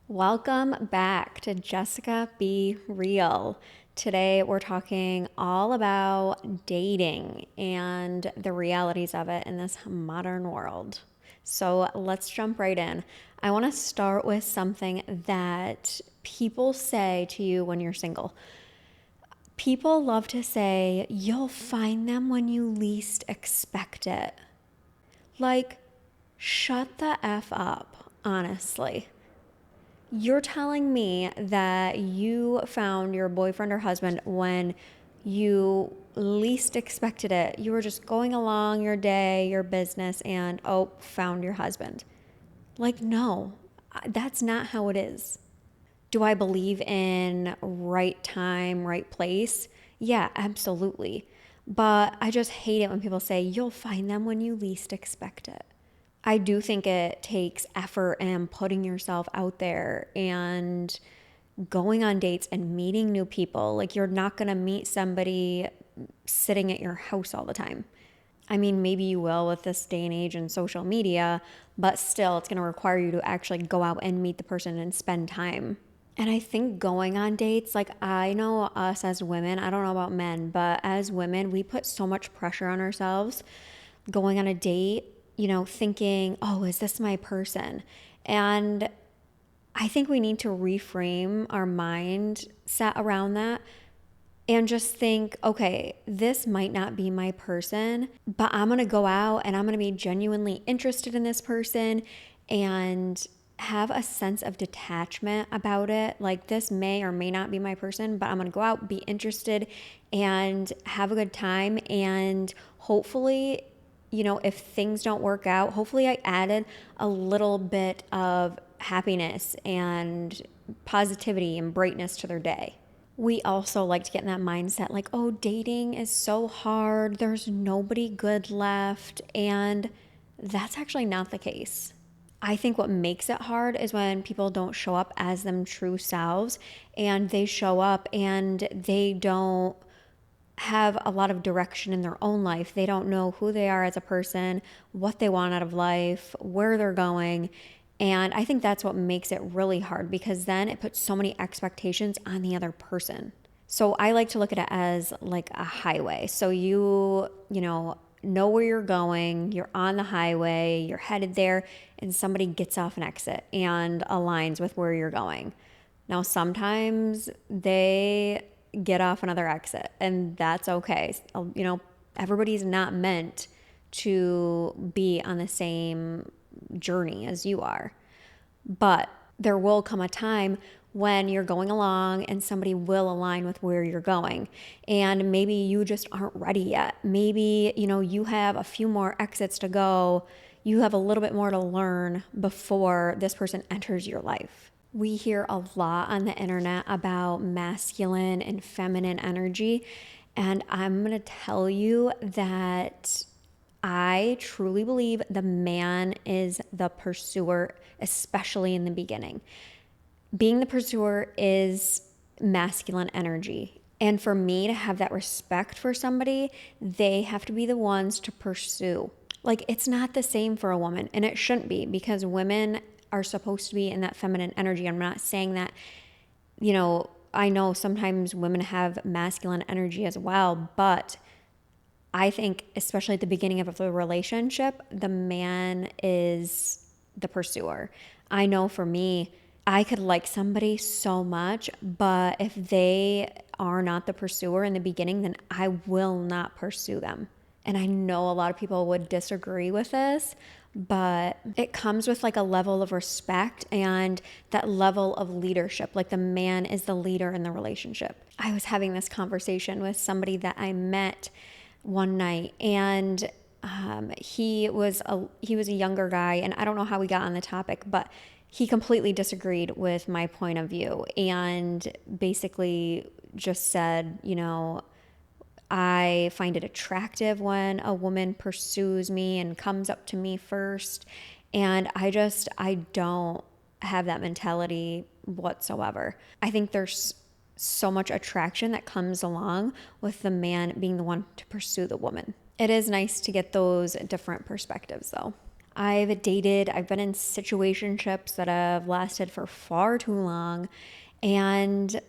Welcome back to Jessica Be Real. Today we're talking all about dating and the realities of it in this modern world. So let's jump right in. I want to start with something that people say to you when you're single. People love to say, you'll find them when you least expect it. Like, shut the F up, honestly. You're telling me that you found your boyfriend or husband when you least expected it. You were just going along your day, your business, and oh, found your husband. Like, no, that's not how it is. Do I believe in right time, right place? Yeah, absolutely. But I just hate it when people say, you'll find them when you least expect it. I do think it takes effort and putting yourself out there and going on dates and meeting new people. Like, you're not going to meet somebody sitting at your house all the time. I mean, maybe you will with this day and age and social media, but still, it's going to require you to actually go out and meet the person and spend time. And I think going on dates, like I know us as women, I don't know about men, but as women, we put so much pressure on ourselves going on a date, thinking, oh, is this my person? And I think we need to reframe our mindset around that and just think, okay, this might not be my person, but I'm going to go out and I'm going to be genuinely interested in this person and have a sense of detachment about it. Like, this may or may not be my person, but I'm going to go out, be interested, and have a good time. And hopefully, if things don't work out, hopefully I added a little bit of happiness and positivity and brightness to their day. We also like to get in that mindset like, oh, dating is so hard. There's nobody good left. And that's actually not the case. I think what makes it hard is when people don't show up as them true selves and they show up and they don't have a lot of direction in their own life. They don't know who they are as a person, what they want out of life, where they're going. And I think that's what makes it really hard because then it puts so many expectations on the other person. So I like to look at it as like a highway. So you know where you're going, you're on the highway, you're headed there, and somebody gets off an exit and aligns with where you're going. Now, sometimes they get off another exit, and that's okay. Everybody's not meant to be on the same journey as you are. But there will come a time when you're going along and somebody will align with where you're going. And maybe you just aren't ready yet. Maybe, you have a few more exits to go. You have a little bit more to learn before this person enters your life. We hear a lot on the internet about masculine and feminine energy. And I'm going to tell you that I truly believe the man is the pursuer, especially in the beginning. Being the pursuer is masculine energy. And for me to have that respect for somebody, they have to be the ones to pursue. Like, it's not the same for a woman, and it shouldn't be because women are supposed to be in that feminine energy. I'm not saying that, I know sometimes women have masculine energy as well, but I think, especially at the beginning of the relationship, the man is the pursuer. I know for me, I could like somebody so much, but if they are not the pursuer in the beginning, then I will not pursue them. And I know a lot of people would disagree with this, but it comes with like a level of respect and that level of leadership. Like, the man is the leader in the relationship. I was having this conversation with somebody that I met one night, and he was a younger guy, and I don't know how we got on the topic, but he completely disagreed with my point of view and basically just said, I find it attractive when a woman pursues me and comes up to me first. And I don't have that mentality whatsoever. I think there's so much attraction that comes along with the man being the one to pursue the woman. It is nice to get those different perspectives though. I've been in situationships that have lasted for far too long. And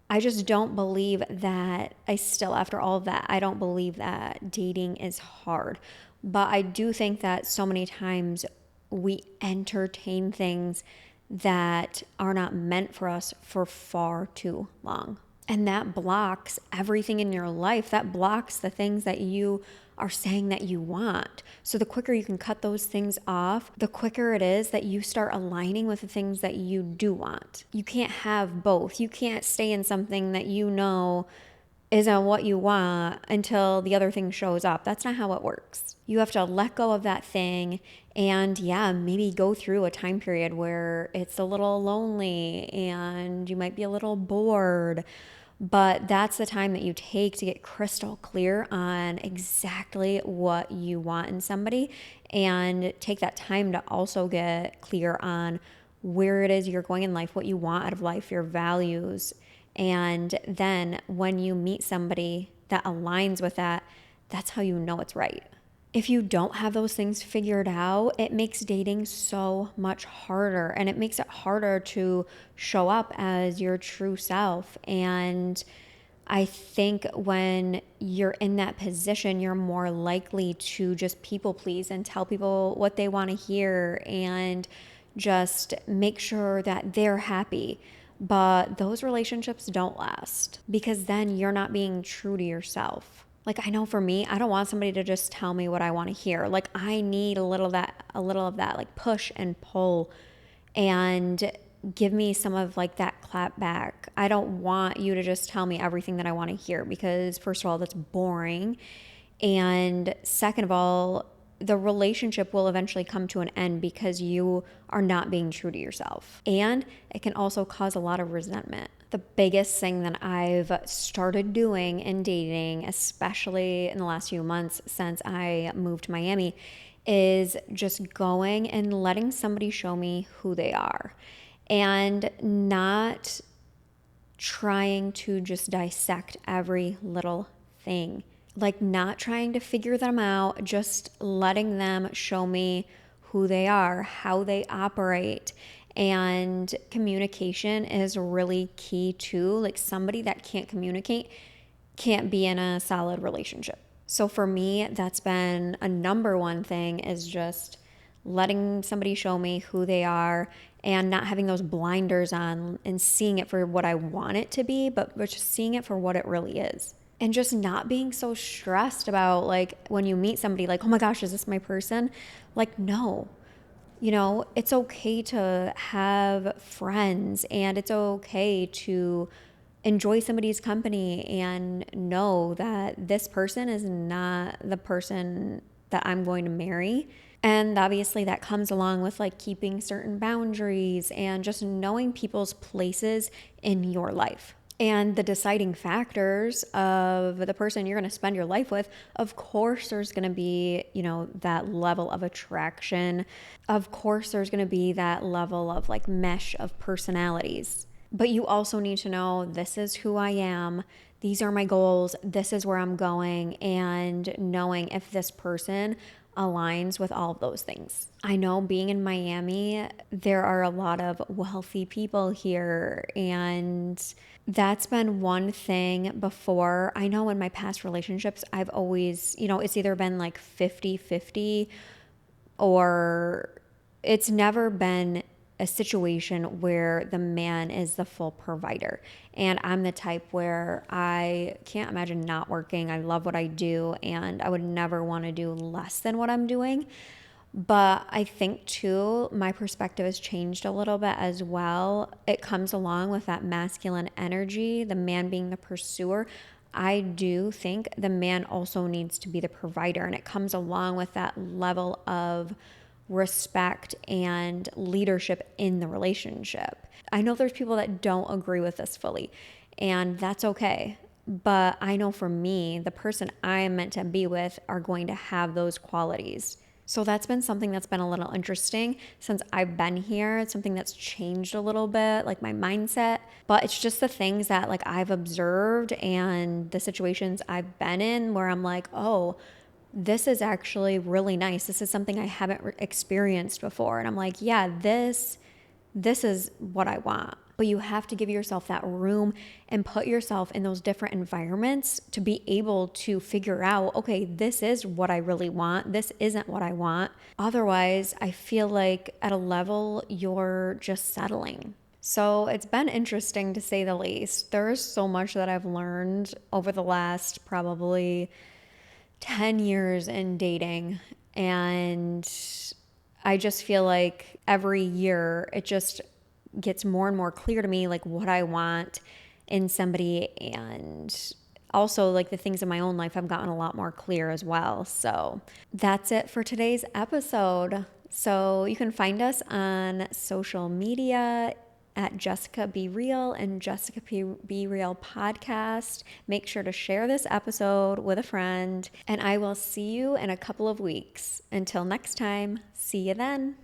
I just don't believe that, after all of that, I don't believe that dating is hard. But I do think that so many times we entertain things that are not meant for us for far too long. And that blocks everything in your life. That blocks the things that you are saying that you want. So the quicker you can cut those things off, the quicker it is that you start aligning with the things that you do want. You can't have both. You can't stay in something that you know isn't what you want until the other thing shows up. That's not how it works. You have to let go of that thing and, yeah, maybe go through a time period where it's a little lonely and you might be a little bored. But that's the time that you take to get crystal clear on exactly what you want in somebody, and take that time to also get clear on where it is you're going in life, what you want out of life, your values. And then when you meet somebody that aligns with that, that's how you know it's right. If you don't have those things figured out, it makes dating so much harder, and it makes it harder to show up as your true self. And I think when you're in that position, you're more likely to just people please and tell people what they want to hear and just make sure that they're happy. But those relationships don't last because then you're not being true to yourself. Like, I know for me, I don't want somebody to just tell me what I want to hear. Like, I need a little of that, like push and pull, and give me some of like that clap back. I don't want you to just tell me everything that I want to hear because, first of all, that's boring. And second of all, the relationship will eventually come to an end because you are not being true to yourself. And it can also cause a lot of resentment. The biggest thing that I've started doing in dating, especially in the last few months since I moved to Miami, is just going and letting somebody show me who they are and not trying to just dissect every little thing. Like, not trying to figure them out, just letting them show me who they are, how they operate. And communication is really key too. Like, somebody that can't communicate can't be in a solid relationship. So for me, that's been a number one thing, is just letting somebody show me who they are and not having those blinders on and seeing it for what I want it to be, but just seeing it for what it really is. And just not being so stressed about, like, when you meet somebody, like, oh my gosh, is this my person? Like, no. You know, it's okay to have friends, and it's okay to enjoy somebody's company and know that this person is not the person that I'm going to marry. And obviously that comes along with like keeping certain boundaries and just knowing people's places in your life. And the deciding factors of the person you're going to spend your life with, of course, there's going to be, that level of attraction. Of course, there's going to be that level of like mesh of personalities. But you also need to know, this is who I am. These are my goals. This is where I'm going. And knowing if this person aligns with all of those things. I know, being in Miami, there are a lot of wealthy people here, and that's been one thing before. I know in my past relationships, I've always, it's either been like 50-50, or it's never been a situation where the man is the full provider. And I'm the type where I can't imagine not working. I love what I do, and I would never want to do less than what I'm doing. But I think too, my perspective has changed a little bit as well. It comes along with that masculine energy, the man being the pursuer. I do think the man also needs to be the provider, and it comes along with that level of respect and leadership in the relationship. I know there's people that don't agree with this fully, and that's okay. But I know for me, the person I am meant to be with are going to have those qualities. So that's been something that's been a little interesting since I've been here. It's something that's changed a little bit, like my mindset. But it's just the things that like I've observed and the situations I've been in where I'm like, oh, this is actually really nice. This is something I haven't experienced before. And I'm like, yeah, this is what I want. But you have to give yourself that room and put yourself in those different environments to be able to figure out, okay, this is what I really want. This isn't what I want. Otherwise, I feel like at a level, you're just settling. So it's been interesting to say the least. There's so much that I've learned over the last probably 10 years in dating. And I just feel like every year it just gets more and more clear to me, like what I want in somebody. And also, like the things in my own life have gotten a lot more clear as well. So that's it for today's episode. So you can find us on social media at Jessica Be Real and Jessica Be Real podcast. Make sure to share this episode with a friend, and I will see you in a couple of weeks. Until next time, see you then.